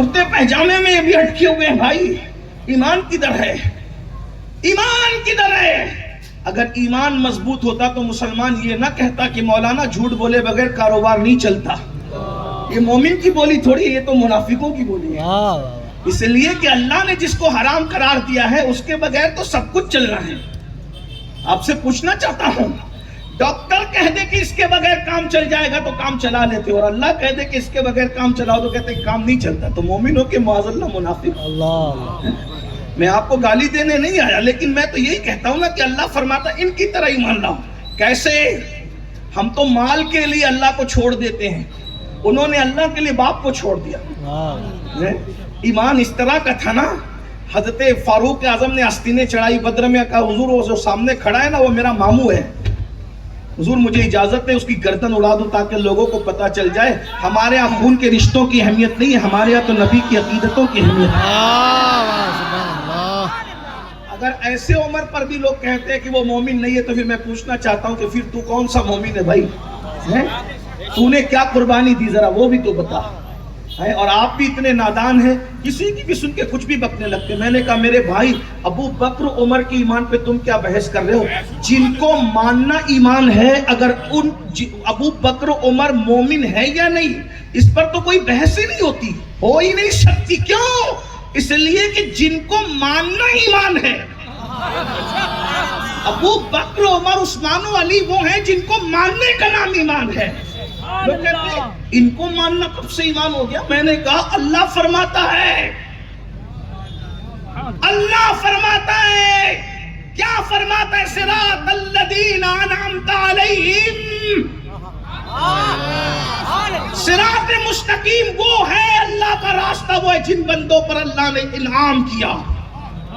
کرتے پیجامے میں یہ بھی اٹکے ہوئے ہیں بھائی. ایمان کدھر ہے؟ ایمان کدھر ہے؟ اگر ایمان مضبوط ہوتا تو مسلمان یہ نہ کہتا کہ مولانا جھوٹ بولے بغیر کاروبار نہیں چلتا. یہ مومن کی بولی تھوڑی ہے، یہ تو منافقوں کی بولی ہے. اس لیے کہ اللہ نے جس کو حرام قرار دیا ہے اس کے بغیر تو سب کچھ چل رہا ہے. آپ سے پوچھنا چاہتا ہوں، ڈاکٹر کہہ دے کہ اس کے بغیر کام چل جائے گا تو کام چلا لیتے، اور اللہ کہہ دے کہ اس کے بغیر کام چلاؤ تو کہتے ہیں کام نہیں چلتا. تو مومنوں کے معاذ اللہ منافق. میں آپ کو گالی دینے نہیں آیا، لیکن میں تو یہی کہتا ہوں نا کہ اللہ فرماتا ان کی طرح ایمان لاؤ. کیسے؟ ہم تو مال کے لیے اللہ کو چھوڑ دیتے ہیں، انہوں نے اللہ کے لیے باپ کو چھوڑ دیا. ایمان اس طرح کا تھا نا، حضرت فاروق اعظم نے آستینیں چڑھائی بدر میں، کہا حضور وہ جو سامنے کھڑا ہے نا وہ میرا ماموں ہے، حضور مجھے اجازت ہے اس کی گردن اڑا دو تاکہ لوگوں کو پتا چل جائے ہمارے ہاں خون کے رشتوں کی اہمیت نہیں ہے، ہمارے ہاں تو نبی کی عقیدتوں کی اہمیت ہے. اگر ایسے عمر پر بھی لوگ کہتے ہیں کہ وہ مومن نہیں ہے تو پھر میں پوچھنا چاہتا ہوں کہ پھر تو کون سا مومن ہے بھائی؟ تو نے کیا قربانی دی ذرا وہ بھی تو بتا. اور آپ بھی اتنے نادان ہیں، کسی کی بھی سن کے کچھ بھی بکنے لگتے. میں نے کہا میرے بھائی ابو بکر عمر کی ایمان پہ تم کیا بحث کر رہے ہو؟ جن کو ماننا ایمان ہے، اگر ان ابو بکر عمر مومن ہے یا نہیں اس پر تو کوئی بحث ہی نہیں ہوتی، ہو ہی نہیں سکتی. کیوں؟ اس لیے کہ جن کو ماننا ایمان ہے. ابو بکر عمر عثمان و علی وہ ہیں جن کو ماننے کا نام ایمان ہے. لوگ کہتے ہیں ان کو ماننا کب سے ایمان ہو گیا؟ میں نے کہا اللہ فرماتا ہے، اللہ فرماتا ہے. کیا فرماتا ہے؟ صراط الذین انعمت علیہم، صراط مستقیم وہ ہے اللہ کا راستہ، وہ ہے جن بندوں پر اللہ نے انعام کیا.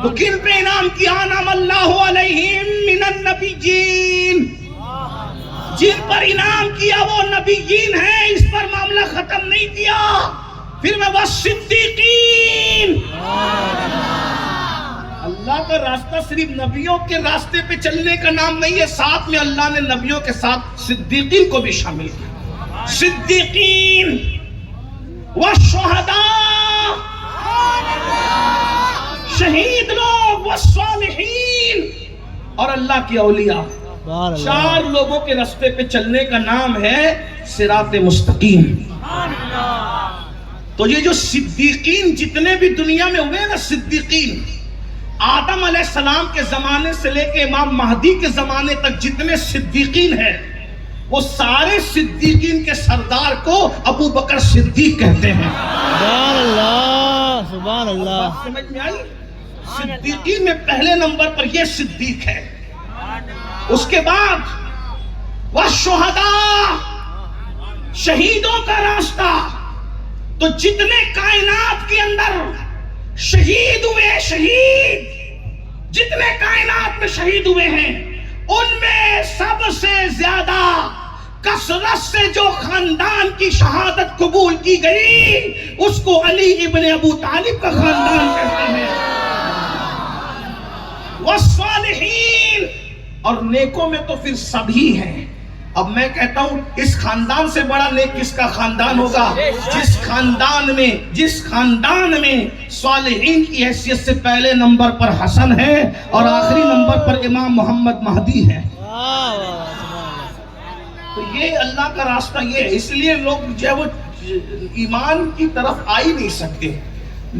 تو کن پہ انعام کیا؟ انعم اللہ علیہم من النبیین، جن پر انعام کیا وہ نبیین ہیں. اس پر معاملہ ختم نہیں کیا، پھر میں بس صدیقین. اللہ کا راستہ صرف نبیوں کے راستے پہ چلنے کا نام نہیں ہے، ساتھ میں اللہ نے نبیوں کے ساتھ صدیقین کو بھی شامل کیا. صدیقین والشہداء، شہید لوگ، والصالحین، اور اللہ کے اولیاء. چار لوگوں کے راستے پہ چلنے کا نام ہے صراط مستقیم. تو یہ جو صدیقین جتنے بھی دنیا میں ہوئے نا صدیقین، آدم علیہ السلام کے زمانے سے لے کے امام مہدی کے زمانے تک جتنے صدیقین ہیں وہ سارے صدیقین کے سردار کو ابو بکر صدیق کہتے ہیں. سبحان اللہ، سبحان اللہ. سمجھ میں آئی؟ صدیقین میں پہلے نمبر پر یہ صدیق ہے. اس کے بعد والشہداء، شہیدوں کا راستہ. تو جتنے کائنات کے اندر شہید ہوئے، شہید جتنے کائنات میں شہید ہوئے ہیں ان میں سب سے زیادہ کثرت سے جو خاندان کی شہادت قبول کی گئی اس کو علی ابن ابو طالب کا خاندان کہتے ہیں. والصالحین، اور نیکوں میں تو پھر سبھی ہیں. اب میں کہتا ہوں اس خاندان سے بڑا نیک کس کا خاندان ہوگا؟ جس خاندان میں صالحین کی حیثیت سے پہلے نمبر پر حسن ہے اور آخری نمبر پر امام محمد مہدی ہے. تو یہ اللہ کا راستہ یہ ہے. اس لیے لوگ جو ہے وہ ایمان کی طرف آ ہی نہیں سکتے.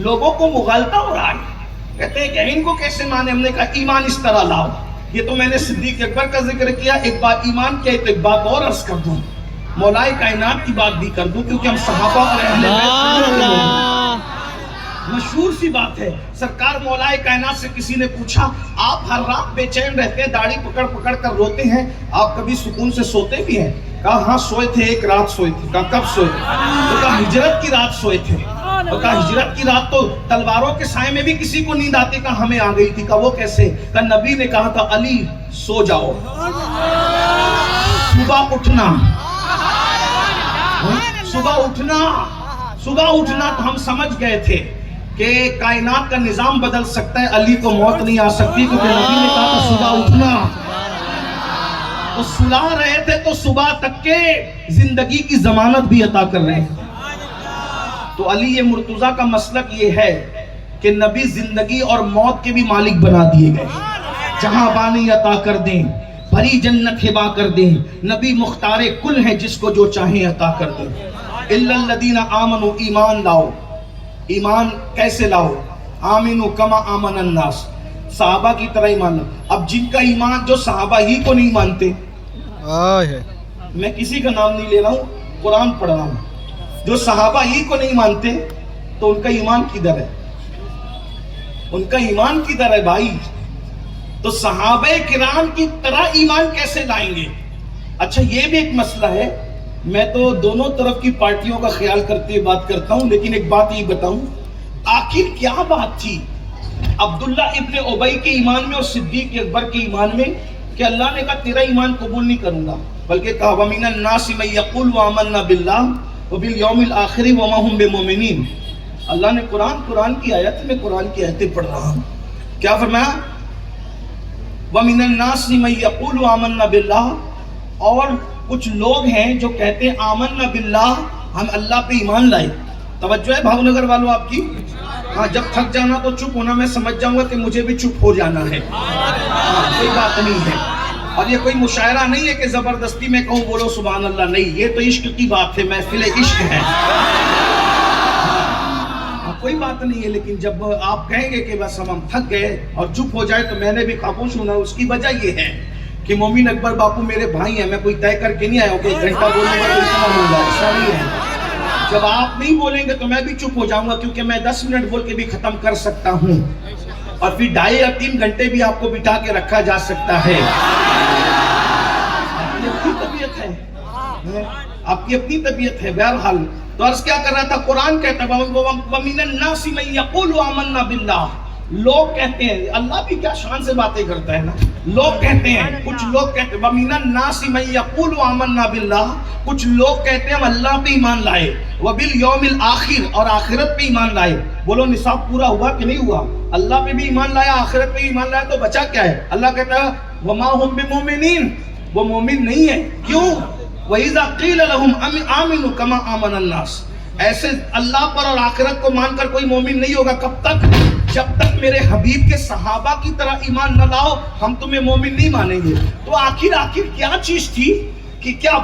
لوگوں کو مغالطہ ہو رہا ہے، کہتے ہیں کہ ان کو کیسے مانے؟ ہم نے کہا ایمان اس طرح لاؤ. یہ تو میں نے صدیق اکبر کا ذکر کیا، ایک بات ایمان کیا ہے تو ایک بات اور عرض کر دوں، مولائے کائنات کی بات بھی کر دوں، کیونکہ ہم صحابہ اور اہل بیت مشہور سی بات ہے. سرکار مولائے کائنات سے کسی نے پوچھا آپ ہر رات بے چین رہتے ہیں، داڑھی پکڑ پکڑ کر روتے ہیں، آپ کبھی سکون سے سوتے بھی ہیں؟ کہا ہاں سوئے تھے، ایک رات سوئے تھے. کہا کب سوئے تھے؟ تو کہا ہجرت کی رات سوئے تھے. اور کہا ہجرت کی رات تو تلواروں کے سائے میں بھی کسی کو نیند آتی، کہا ہمیں آ گئی تھی. کہا وہ کیسے؟ کہا نبی نے کہا تھا علی سو جاؤ، صبح اٹھنا، صبح اٹھنا. تو ہم سمجھ گئے تھے کہ کائنات کا نظام بدل سکتا ہے، علی کو موت نہیں آ سکتی، کیونکہ نبی نے کہا تھا صبح اٹھنا. تو سلا رہے تھے تو صبح تک کے زندگی کی ضمانت بھی عطا کر رہے ہیں. تو علی مرتضیٰ کا مسلک یہ ہے کہ نبی زندگی اور موت کے بھی مالک بنا دیے گئے، جہاں بانی عطا کر دیں، بھری جنت ہبا کر دیں، نبی مختار کل ہیں، جس کو جو چاہیں عطا کر دیں۔ الا الذین آمنوا، ایمان لاؤ۔ ایمان کیسے لاؤ؟ آمنوا کما آمن الناس، صحابہ کی طرح ایمان لاؤ۔ اب جن کا ایمان جو صحابہ ہی کو نہیں مانتے، میں کسی کا نام نہیں لے رہا ہوں، قرآن پڑھ رہا ہوں، جو صحابہ ہی کو نہیں مانتے تو ان کا ایمان کدھر ہے؟ ان کا ایمان کدھر ہے بھائی؟ تو صحابہ کرام کی طرح ایمان کیسے لائیں گے؟ اچھا یہ بھی ایک مسئلہ ہے، میں تو دونوں طرف کی پارٹیوں کا خیال کرتے بات کرتا ہوں، لیکن ایک بات یہ بتاؤں، آخر کیا بات تھی عبداللہ ابن ابی کے ایمان میں اور صدیق اکبر کے ایمان میں کہ اللہ نے کہا تیرا ایمان قبول نہیں کروں گا، بلکہ کہا وَمِنَ النَّاسِ مَن يَقُولُ آمَنَّا بِاللَّهِ وَبِالْيَوْمِ الْآخِرِ وَمَا هُم بِمُؤْمِنِينَ۔ اللہ نے قرآن کی آیت میں قرآن کی آیتیں پڑھ رہا ہوں، کیا فرمایا؟ وَمِنَ النَّاسِ مَن يَقُولُ آمَنَّا بِاللَّهِ، اور کچھ لوگ ہیں جو کہتے ہیں آمنا باللہ، ہم اللہ پہ ایمان لائے۔ توجہ ہے بھاؤ نگر والوں آپ کی؟ ہاں جب تھک جانا تو چپ ہونا، میں سمجھ جاؤں گا کہ مجھے بھی چپ ہو جانا ہے، کوئی بات نہیں ہے۔ اور یہ کوئی مشاعرہ نہیں ہے کہ زبردستی میں کہوں بولو سبحان اللہ، نہیں، یہ تو عشق کی بات ہے، محفل عشق ہے، کوئی بات نہیں ہے۔ لیکن جب آپ کہیں گے کہ بس ہم تھک گئے اور چپ ہو جائے تو میں نے بھی خاموش ہونا، اس کی وجہ یہ ہے کہ مومن اکبر باپو میرے بھائی ہیں، میں کوئی طے کر کے نہیں آیا ہوں کہ 1 گھنٹہ بولوں گا تو اتنا ہوگا، ایسا نہیں ہے۔ جب آپ نہیں بولیں گے تو میں بھی چپ ہو جاؤں گا، کیونکہ میں 10 منٹ بول کے بھی ختم کر سکتا ہوں، اور پھر 2.5 یا 3 گھنٹے بھی آپ کو بٹھا کے رکھا جا سکتا ہے۔ آپ کی اپنی طبیعت ہے، آپ کی اپنی طبیعت ہے۔ بہرحال تو عرض کیا کر رہا تھا، قرآن کہتا ہے وَمِنَ النَّاسِ مَن يَقُولُ آمَنَّا بِاللَّهِ، لوگ کہتے ہیں، اللہ بھی کیا شان سے باتیں کرتا ہے نا، لوگ کہتے ہیں، کچھ لوگ کہتے ہیں وَمِنَ النَّاسِ مَن يَقُولُ آمَنَّا بِاللَّهِ، کچھ لوگ کہتے ہیں ہم اللہ پہ ایمان لائے، وَبِالْيَوْمِ الْآخِرِ، اور آخرت پہ ایمان لائے۔ بولو نصاب پورا ہوا کہ نہیں ہوا؟ اللہ پہ بھی ایمان لایا، آخرت پہ ایمان لایا، تو بچا کیا ہے؟ اللہ کہتا ہے وَمَا هُم بِمُؤْمِنِينَ، وہ مومن نہیں ہے، کیوں؟ وَإِذَا قِيلَ لَهُمْ آمِنُوا كَمَا آمَنَ النَّاسِ، ایسے اللہ پر اور آخرت کو مان کر کوئی مومن نہیں ہوگا۔ کب تک؟ جب تک میرے حبیب کے صحابہ کی طرح ایمان نہ لاؤ، ہم تمہیں مومن نہیں مانیں گے۔ تو آخر کیا چیز تھی کہ کیا